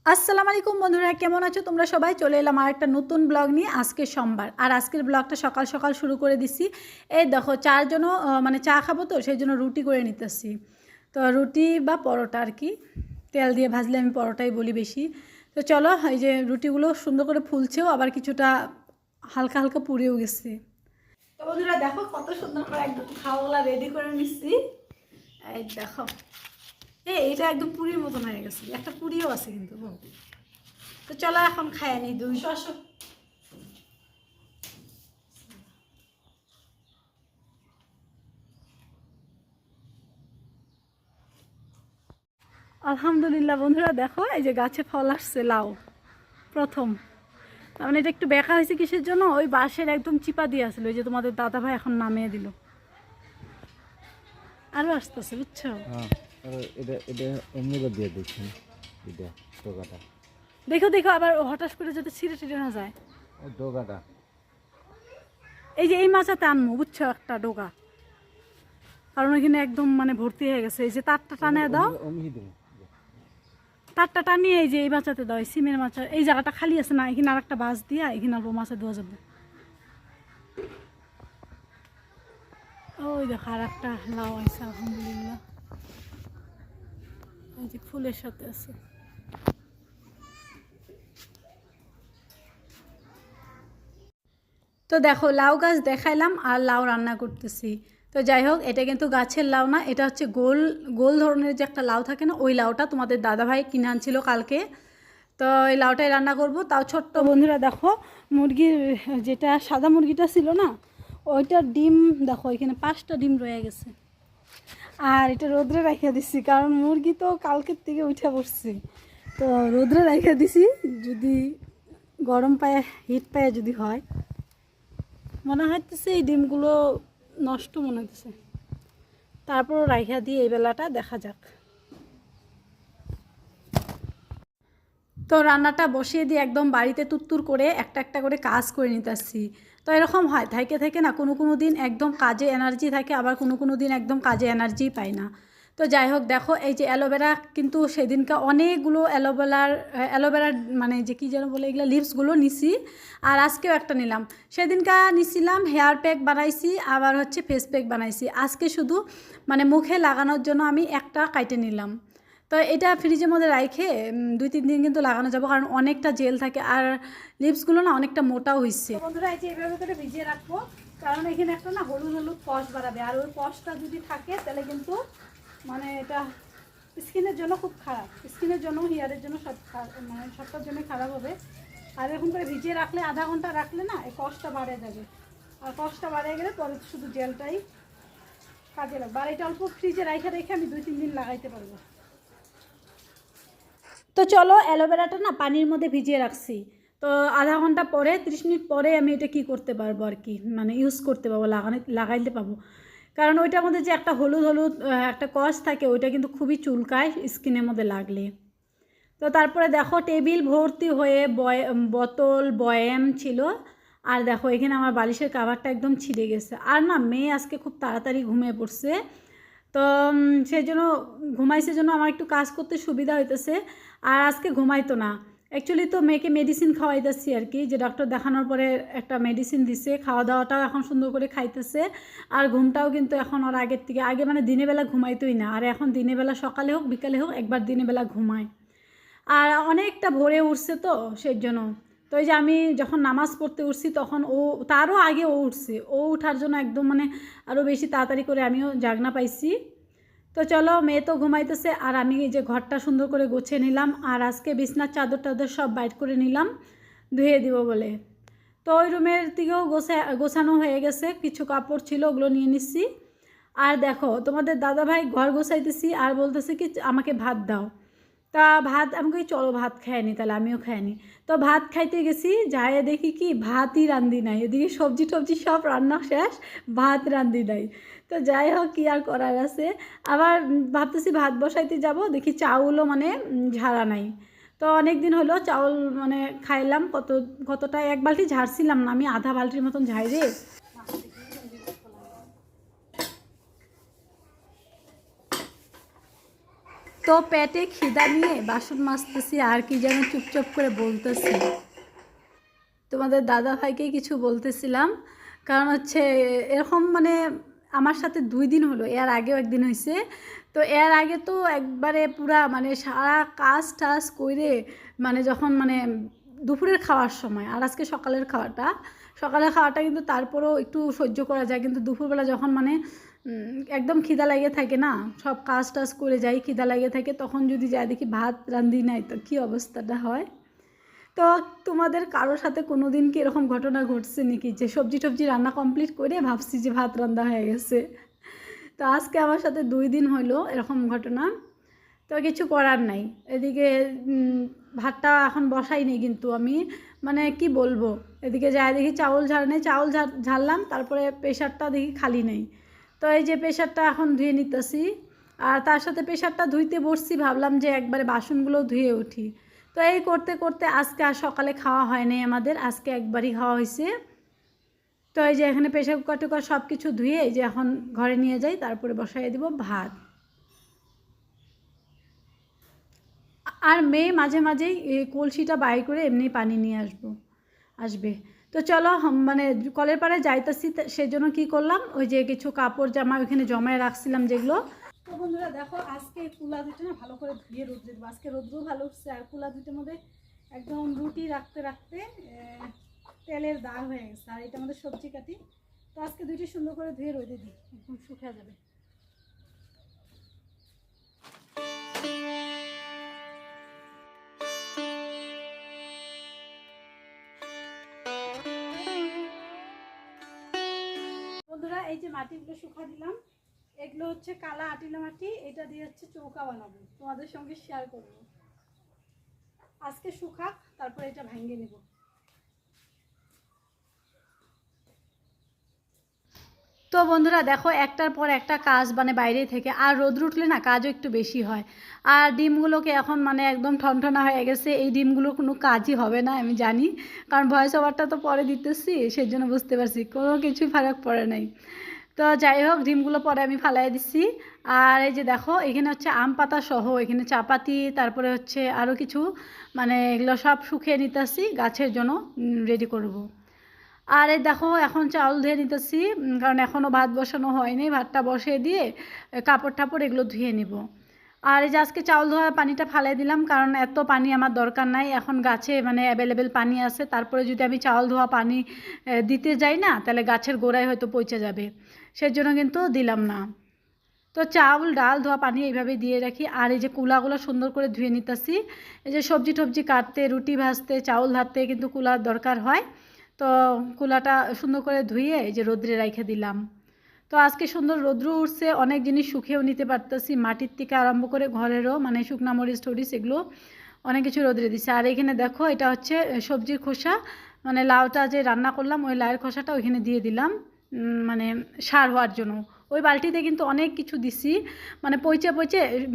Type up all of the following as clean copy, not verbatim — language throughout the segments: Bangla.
আসসালামু আলাইকুম বন্ধুরা, কেমন আছো তোমরা সবাই? চলে এলাম আর একটা নতুন ব্লগ নিয়ে। আজকে সোমবার, আর আজকের ব্লগটা সকাল সকাল শুরু করে দিছি। এই দেখো, চারজনও মানে চা খাবো, তো সেই জন্য রুটি করে নিতেছি। তো রুটি বা পরোটা আর কি, তেল দিয়ে ভাজলে আমি পরোটাই বলি বেশি। তো চলো, এই যে রুটিগুলো সুন্দর করে ফুলছেও, আবার কিছুটা হালকা হালকা পুড়েও গেছে। তো বন্ধুরা দেখো, কত সুন্দর করে একদম খাওয়াগুলা রেডি করে নিচ্ছি। এই দেখো, এইটা একদম পুরীর মতন হয়ে গেছে, একটা পুরিও আছে কিন্তু। তো চলো এখন খাই নি দুই শস। আলহামদুলিল্লাহ বন্ধুরা দেখো, এই যে গাছে ফল আসছে লাউ প্রথম। তার মানে এটা একটু বেঁকা হয়েছে কিসের জন্য, ওই বাঁশের একদম চিপা দিয়ে আসলো, ওই যে তোমাদের দাদা ভাই এখন নামিয়ে দিল। আরো আসতেছে, বুঝছো? দেখো দেখো, আবার হঠাৎ করে যাতে ছিঁড়ে ছিঁড়ে না যায়। এই যে এই মাচাতে আনবো, বুঝছো, একটা ডোকা, কারণ ওইখানে একদম মানে ভর্তি হয়ে গেছে। এই যে তারটা টানে দাও, তারটা টানিয়ে এই যে এই মাচাতে দাও, এই সিমের মাচা, এই জায়গাটা খালি আছে না, এখানে আর একটা বাঁশ দিয়া এখানে অল্প মাছা দেওয়া যাবে। ওই দেখো আর একটা লাউ আছে, আলহামদুলিল্লাহ, এই যে ফুলের সাথে আছে। তো দেখো, লাউ গাছ দেখাইলাম আর লাউ রান্না করতেছি। তো যাই হোক, এটা কিন্তু গাছের লাউ না, এটা হচ্ছে গোল গোল ধরনের যে একটা লাউ থাকে না, ওই লাউটা তোমাদের দাদাভাই কিনে আনছিল কালকে। তো এই লাউটাই রান্না করব, তাও ছোট্ট। বন্ধুরা দেখো, মুরগির যেটা সাদা মুরগিটা ছিল না, ওইটার ডিম দেখো, এখানে 5টা ডিম রয়ে গেছে। আর এটা রোদ্রে রাখিয়া দিছি, কারণ মুরগি তো কালকের থেকে উঠে পড়ছে। তো রোদ্রে রাখিয়া দিছি, যদি গরম পায়ে হিট পায়ে যদি হয়, মনে হইতেছে এই ডিমগুলো নষ্ট মনে হইতেছে। তারপরও রাখিয়া দিয়ে এই বেলাটা দেখা যাক। তো রান্নাটা বসিয়ে দিয়ে একদম বাড়িতে তুত্তুর করে একটা একটা করে কাজ করে নিতেছি। তো এরকম হয়, থেকে থেকে না, কোনো কোনো দিন একদম কাজে এনার্জি থাকে, আবার কোনো কোনো দিন একদম কাজে এনার্জি পাই না। তো যাই হোক দেখো, এই যে অ্যালোভেরা, কিন্তু সেদিনকে অনেকগুলো অ্যালোভেরার মানে যে কী যেন বলে, এগুলো লিভসগুলো নিছি। আর আজকেও একটা নিলাম। সেদিনকা নিছিলাম হেয়ার প্যাক বানাইছি, আবার হচ্ছে ফেস প্যাক বানাইছি। আজকে শুধু মানে মুখে লাগানোর জন্য আমি একটা কাইটে নিলাম। তো এটা ফ্রিজের মধ্যে রাখে 2-3 দিন কিন্তু লাগানো যাবে, কারণ অনেকটা জেল থাকে, আর লিপসগুলো না অনেকটা মোটাও হয়েছে। বন্ধুরা এই যে এইভাবে করে ভিজিয়ে রাখবো, কারণ এখানে একটা না হলুদ হলুদ কষ বাড়াবে, আর ওই কষটা যদি থাকে তাহলে কিন্তু মানে এটা স্কিনের জন্য খুব খারাপ, স্কিনের জন্য হেয়ারের জন্য সব মানে সবটার জন্য খারাপ হবে। আর এরকম করে ভিজিয়ে রাখলে, আধা ঘন্টা রাখলে না এই কষটা বাড়ে যাবে, আর কষটা বাড়ে গেলে পরে শুধু জেলটাই কাজে লাগবে। আর এটা অল্প ফ্রিজে রেখে রেখে আমি 2-3 দিন লাগাইতে পারবো। তো চলো, অ্যালোভেরাটা না পানির মধ্যে ভিজিয়ে রাখছি। তো আধা ঘন্টা পরে, 30 মিনিট পরে আমি এটা কি করতে পারবো আর কি, মানে ইউজ করতে পারবো, লাগাইতে পারবো। কারণ ওইটার মধ্যে যে একটা হলুদ হলুদ একটা কষ থাকে, ওইটা কিন্তু খুবই চুলকায় স্কিনের মধ্যে লাগলে। তো তারপরে দেখো, টেবিল ভর্তি হয়ে বোতল বয়াম ছিল। আর দেখো, এখানে আমার বালিশের কাভারটা একদম ছিঁড়ে গেছে। আর না, মেয়ে আজকে খুব তাড়াতাড়ি ঘুমিয়ে পড়ছে। তো সেই জন্য ঘুমাইছে জন্য আমার একটু কাজ করতে সুবিধা হইতেছে। আর আজকে ঘুমাইতো না অ্যাকচুয়ালি। তো মেয়েকে মেডিসিন খাওয়াইতেছি আর কি, যে ডক্টর দেখানোর পরে একটা মেডিসিন দিছে, খাওয়া দাওয়াটাও এখন সুন্দর করে খাইতেছে। আর ঘুমটাও কিন্তু এখন ওর আগের থেকে, আগে মানে দিনের বেলা ঘুমাইতোই না, আর এখন দিনের বেলা সকালে হোক বিকালে হোক একবার দিনের বেলা ঘুমায়। আর অনেকটা ভোরে উঠছে, তো সেই জন্য। তো এই যে আমি যখন নামাজ পড়তে উঠছি, তখন ও, তারও আগে ও উঠছে, ও উঠার জন্য একদম মানে আরও বেশি তাড়াতাড়ি করে আমিও জাগনা পাইছি। তো চলো, মেয়ে তো ঘুমাইতেছে, আর আমি এই যে ঘরটা সুন্দর করে গুছিয়ে নিলাম। আর আজকে বিছনার চাদর টাদর সব বাইট করে নিলাম ধুয়ে দিব বলে। তো ওই রুমের দিকেও গোছানো হয়ে গেছে, কিছু কাপড় ছিল ওগুলো নিয়ে নিচ্ছি। আর দেখো, তোমাদের দাদাভাই ঘর গোছাইতেছি আর বলতেছে কি আমাকে ভাত দাও। তা ভাত, আমাকে চলো ভাত খায়নি, তাহলে আমিও খাইনি। তো ভাত খাইতে গেছি, যাই দেখি কি ভাতই রান্ধি নাই, এদিকে সবজি টবজি সব রান্না শেষ, ভাত রান্ধি নাই। তো যাই হোক, কী আর করার আছে। আবার ভাবতেছি ভাত বসাইতে যাব, দেখি চাউলও মানে ঝাড়া নাই। তো অনেক দিন হলো চাউল মানে খাইলাম, কতটা 1 বালতি ঝাড়ছিলাম না আমি, আধা বালতির মতন ঝাড়ি রে। তো পেটে খিদা নিয়ে বাসন মাজতেছি আর কি যেন চুপচাপ করে বলতেছি। তোমাদের দাদা ভাইকে কিছু বলতেছিলাম, কারণ হচ্ছে এরকম মানে আমার সাথে 2 দিন হলো, এর আগেও একদিন হয়েছে। তো এর আগে তো একবারে পুরা মানে সারা কাজ টাজ করে মানে যখন মানে দুপুরের খাওয়ার সময়, আর আজকে সকালের খাওয়াটা কিন্তু তারপরেও একটু সহ্য করা যায়, কিন্তু দুপুরবেলা যখন মানে একদম খিদা লাগে থাকে না, সব কাজ টাজ করে যাই, খিদা লাগে থাকে, তখন যদি যাই দেখি ভাত রান্ধি নাই, তো কী অবস্থাটা হয়। তো তোমাদের কারোর সাথে কোনো দিন কি এরকম ঘটনা ঘটছে নাকি যে সবজি টবজি রান্না কমপ্লিট করে ভাবছি যে ভাত রান্না হয়ে গেছে? তো আজকে আমার সাথে 2 দিন হলো এরকম ঘটনা। তো কিছু করার নাই, এদিকে ভাতটা এখন বসাই নেই, কিন্তু আমি মানে কি বলবো, এদিকে যাই দেখি চাউল ঝাড়লাম, তারপরে প্রেশারটা দেখি খালি নেই। তো এই যে প্রেশারটা এখন ধুয়ে নিতেছি, আর তার সাথে প্রেশারটা ধুইতে বসছি, ভাবলাম যে একবারে বাসনগুলো ধুয়ে উঠি। তো এই করতে করতে আজকে আর সকালে খাওয়া হয় নাই আমাদের, আজকে একবারই খাওয়া হয়েছে। তো এই যে এখানে প্রেশার কুকার টুকার সব কিছু ধুয়ে এই যে এখন ঘরে নিয়ে যাই, তারপরে বসাই দিব ভাত। আর মেয়ে মাঝে মাঝেই কলসিটা বাইর করে এমনি পানি নিয়ে আসবে। তো চলো মানে কলের পাড়ে যাইতেছি, সেই জন্য কী করলাম, ওই যে কিছু কাপড় জামা ওইখানে জমায় রাখছিলাম যেগুলো। তো বন্ধুরা দেখো, আজকে কুলা দুটো না ভালো করে ধুয়ে রোদ্রে দেবো। আজকে রোদ্রও ভালো উঠছে, আর কুলা দুটোর মধ্যে একদম রুটি রাখতে রাখতে তেলের দাগ হয়ে গেছে। আর এটা আমাদের সবজি কাটি, তো আজকে দুইটি সুন্দর করে ধুয়ে রোদে দিই, একদম শুকিয়ে যাবে। বন্ধুরা এই যে মাটিগুলো শুকা দিলাম, এগুলো হচ্ছে কালা আটিলা মাটি, এটা দিয়ে হচ্ছে চৌকা বানাবো, তোমাদের সঙ্গে শেয়ার করব। আজকে শুকাক, তারপরে এটা ভেঙে নেব। তো বন্ধুরা দেখো, একটার পর একটা কাজ মানে বাইরে থেকে, আর রোদ উঠলে না কাজও একটু বেশি হয়। আর ডিমগুলোকে এখন মানে একদম ঠনঠনা হয়ে গেছে, এই ডিমগুলো কোনো কাজই হবে না আমি জানি, কারণ ভয়েস ওভারটা তো পরে দিতেছি, সেই জন্য বুঝতে পারছি কোনো কিছুই ফারাক পড়ে নাই। তো যাই হোক, ডিমগুলো পরে আমি ফালাই দিচ্ছি। আর এই যে দেখো, এখানে হচ্ছে আম পাতা সহ এখানে চাপাতি, তারপরে হচ্ছে আরও কিছু মানে এগুলো সব শুকিয়ে নিতেছি, গাছের জন্য রেডি করব। আর এই দেখো, এখন চাউল ধুয়ে নিতেছি, কারণ এখনও ভাত বসানো হয়নি, ভাতটা বসিয়ে দিয়ে কাপড় টাপড় এগুলো ধুয়ে নিব। আর এই যে আজকে চাউল ধোয়া পানিটা ফালাই দিলাম, কারণ এত পানি আমার দরকার নাই, এখন গাছে মানে অ্যাভেলেবেল পানি আছে। তারপরে যদি আমি চাউল ধোয়া পানি দিতে যাই না, তাহলে গাছের গোড়ায় হয়তো পচে যাবে, সেজন্য কিন্তু দিলাম না। তো চাউল ডাল ধোয়া পানি এইভাবে দিয়ে রাখি। আর এই যে কুলাগুলো সুন্দর করে ধুয়ে নিতেছি, এই যে সবজি টবজি কাটতে, রুটি ভাজতে, চাউল ধারতে কিন্তু কুলার দরকার হয়। তো কুলাটা সুন্দর করে ধুয়ে এই যে রোদ্রে রেখে দিলাম। তো আজকে সুন্দর রৌদ্র উঠছে, অনেক জিনিস শুকিয়েও নিতে পারতেছি, মাটির থেকে আরম্ভ করে ঘরেরও মানে শুকনা মরিচ টরিচ এগুলো অনেক কিছু রোদ্রে দিচ্ছে। আর এখানে দেখো, এটা হচ্ছে সবজির খোসা, মানে লাউটা যে রান্না করলাম ওই লাউয়ের খোসাটা ওইখানে দিয়ে দিলাম, মানে সার হওয়ার জন্য। ওই বালতিতে কিন্তু অনেক কিছু দিছি, মানে পচে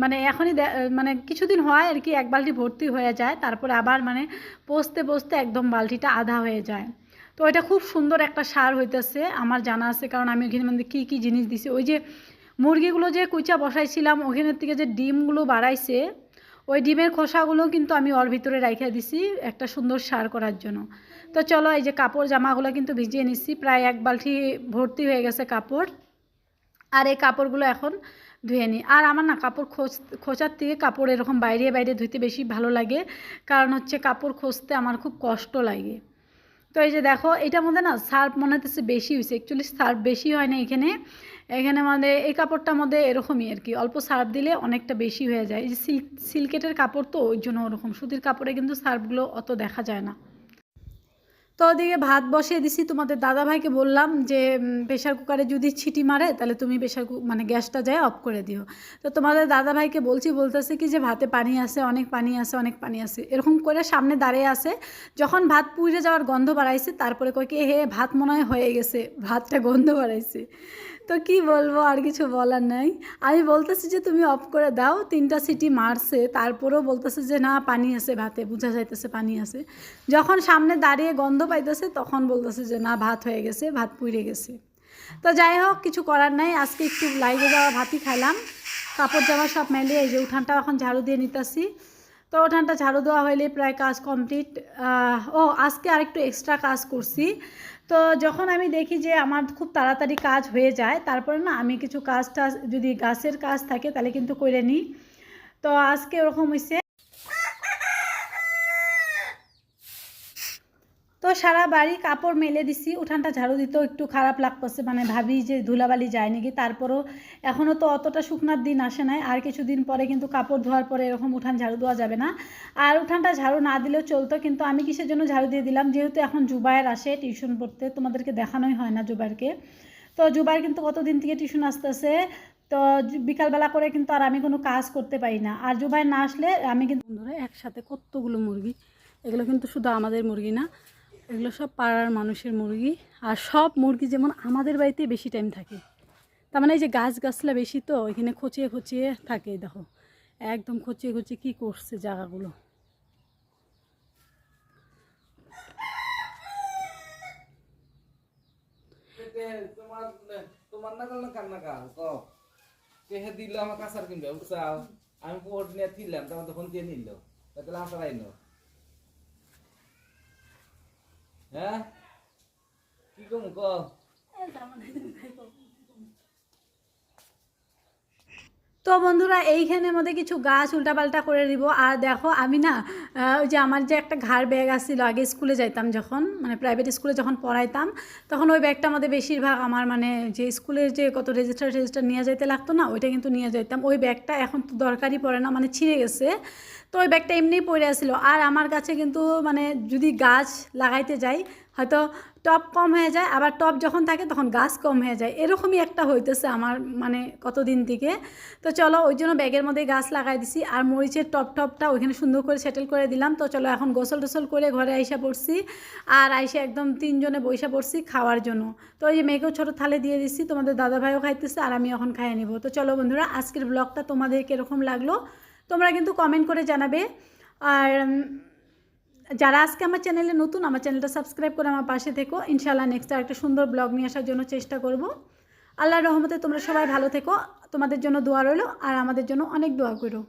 মানে এখনই মানে কিছুদিন হয় আর কি, এক বালতি ভর্তি হয়ে যায়, তারপরে আবার মানে পচতে একদম বালতিটা আধা হয়ে যায়। তো এটা খুব সুন্দর একটা সার হইতেছে আমার জানা আছে, কারণ আমি ওখানে মানে কী জিনিস দিছি, ওই যে মুরগিগুলো যে কুচা বসাইছিলাম ওখানের থেকে যে ডিমগুলো বাড়াইছে, ওই ডিমের খোসাগুলো কিন্তু আমি ওর ভিতরে রাইখা দিছি একটা সুন্দর সার করার জন্য। তো চলো, এই যে কাপড় জামাগুলো কিন্তু ভিজিয়ে নিচ্ছি, প্রায় এক বালতি ভর্তি হয়ে গেছে কাপড়। আর এই কাপড়গুলো এখন ধুয়ে নিই। আর আমার না কাপড় খোঁচার থেকে কাপড় এরকম বাইরে ধুইতে বেশি ভালো লাগে, কারণ হচ্ছে কাপড় খুঁজতে আমার খুব কষ্ট লাগে। তো এই যে দেখো, এটার মধ্যে না সার্ফ মনে হচ্ছে বেশি হয়েছে, অ্যাকচুয়ালি সার্ফ বেশি হয় না এখানে মানে এই কাপড়টার মধ্যে এরকমই আর কি, অল্প সার্ফ দিলে অনেকটা বেশি হয়ে যায়। এই যে সিল্কেটের কাপড়, তো ওই জন্য ওরকম, সুতির কাপড়ে কিন্তু সার্ফগুলো অত দেখা যায় না। তো ওদিকে ভাত বসিয়ে দিছি, তোমাদের দাদাভাইকে বললাম যে প্রেশার কুকারে যদি ছিটি মারে তাহলে তুমি মানে গ্যাসটা যায় অফ করে দিও। তো তোমাদের দাদাভাইকে বলতেছে কি যে ভাতে পানি আছে, অনেক পানি আছে এরকম করে সামনে দাঁড়িয়ে আছে। যখন ভাত পুড়ে যাওয়ার গন্ধ বাড়াইছে, তারপরে কয় কি হে ভাত মনে হয় হয়ে গেছে, ভাতটা গন্ধ বাড়াইছে। তো কি বলবো, আর কিছু বলার নাই। আমি বলতেছি যে তুমি অফ করে দাও, 3টা সিটি মারছে, তারপরেও বলতেছে যে না পানি আছে ভাতে, বোঝা যাইতেছে পানি আছে। যখন সামনে দাঁড়িয়ে গন্ধ পাইতেছে তখন বলতেছে যে না ভাত হয়ে গেছে, ভাত পুড়ে গেছে। তো যাই হোক, কিছু করার নাই, আজকে একটু লাইগে যাওয়া ভাতই খাইলাম। কাপড় জামা সব মেলে এই যে উঠানটা এখন ঝাড়ু দিয়ে নিতেছি। তো উঠানটা ঝাড়ু দেওয়া হইলে প্রায় কাজ কমপ্লিট। আজকে আরেকটু এক্সট্রা কাজ করছি। তো যখন আমি দেখি যে আমার খুব তাড়াতাড়ি কাজ হয়ে যায়, তারপরে না আমি কিছু কাজটা যদি গাছের কাজ থাকে তাহলে কিন্তু করে নিই। তো আজকে ওরকম হয়েছে। তো সারা বাড়ি কাপড় মেলে দিছি, উঠানটা ঝাড়ু দিতেও একটু খারাপ লাগতেছে, মানে ভাবি যে ধুলাবালি যায় নাকি। তারপরও এখনও তো অতটা শুকনার দিন আসে নাই, আর কিছুদিন পরে কিন্তু কাপড় ধোয়ার পরে এরকম উঠান ঝাড়ু দেওয়া যাবে না। আর উঠানটা ঝাড়ু না দিলেও চলতো, কিন্তু আমি কিসের জন্য ঝাড়ু দিয়ে দিলাম, যেহেতু এখন জুবায়ের আসে টিউশন পড়তে, তোমাদেরকে দেখানোই হয় না জুবাইরকে। তো জুবাইর কিন্তু কতদিন থেকে টিউশন আসতেছে, তো বিকালবেলা করে কিন্তু আর আমি কোনো কাজ করতে পারি না। আর জুবাইর না আসলে আমি কিন্তু বন্ধুরা একসাথে কতগুলো মুরগি, এগুলো কিন্তু শুধু আমাদের মুরগি না, এগুলো সব পাড়ার মানুষের মুরগি। আর সব মুরগি যেমন আমাদের বাড়িতে বেশি টাইম থাকে, তার মানে এই যে গাছলা বেশি, তো ওইখানে খচিয়ে খচিয়ে থাকে। দেখো একদম খচিয়ে খচিয়ে কী করছে জায়গাগুলো। তোমার না কাল না কান্না কাল কে দিল আমার কাছার কিনবে বুঝছাও। আমি পোট নিয়ে দিলাম তখন তখন দিয়ে নিল তাহলে আসার আইনো। হ্যাঁ কি কমু ক তো বন্ধুরা এইখানের মধ্যে কিছু গাছ উল্টাপাল্টা করে দিব। আর দেখো আমি না ওই যে আমার যে একটা ঘাড় ব্যাগ আসছিল আগে স্কুলে যাইতাম যখন, মানে প্রাইভেট স্কুলে যখন পড়াইতাম, তখন ওই ব্যাগটার মধ্যে বেশিরভাগ আমার মানে যে স্কুলের যে কত রেজিস্টার নিয়ে যাইতে লাগতো না, ওইটা কিন্তু নিয়ে যাইতাম। ওই ব্যাগটা এখন তো দরকারই পড়ে না, মানে ছিঁড়ে গেছে। তো ওই ব্যাগটা এমনিই পড়ে আসছিল। আর আমার কাছে কিন্তু মানে যদি গাছ লাগাইতে যাই হয়তো টপ কম হয়ে যায়, আবার টপ যখন থাকে তখন গাছ কম হয়ে যায়, এরকমই একটা হইতেছে আমার মানে কতদিন থেকে। তো চলো ওই জন্য ব্যাগের মধ্যে গাছ লাগাই দিছি। আর মরিচের টপটা ওইখানে সুন্দর করে সেটেল করে দিলাম। তো চলো এখন গোসল টোসল করে ঘরে আইসা পড়ছি। আর আইসা একদম 3 জনে বইসা পড়ছি খাওয়ার জন্য। তো ওই যে মেয়েকেও ছোটো থালে দিয়ে দিচ্ছি, তোমাদের দাদাভাইও খাইতেছে আর আমি এখন খাইয়ে নিব। তো চলো বন্ধুরা আজকের ব্লগটা তোমাদের কীরকম লাগলো তোমরা কিন্তু কমেন্ট করে জানাবে। আর যারা আজকে আমার চ্যানেলে নতুন, আমার চ্যানেলটা সাবস্ক্রাইব করে আমার পাশে থেকো। ইনশাআল্লাহ নেক্সট একটা সুন্দর ব্লগ নিয়ে আসার জন্য চেষ্টা করব। আল্লাহর রহমতে তোমরা সবাই ভালো থেকো, তোমাদের জন্য দোয়া রইলো আর আমাদের জন্য অনেক দোয়া করো।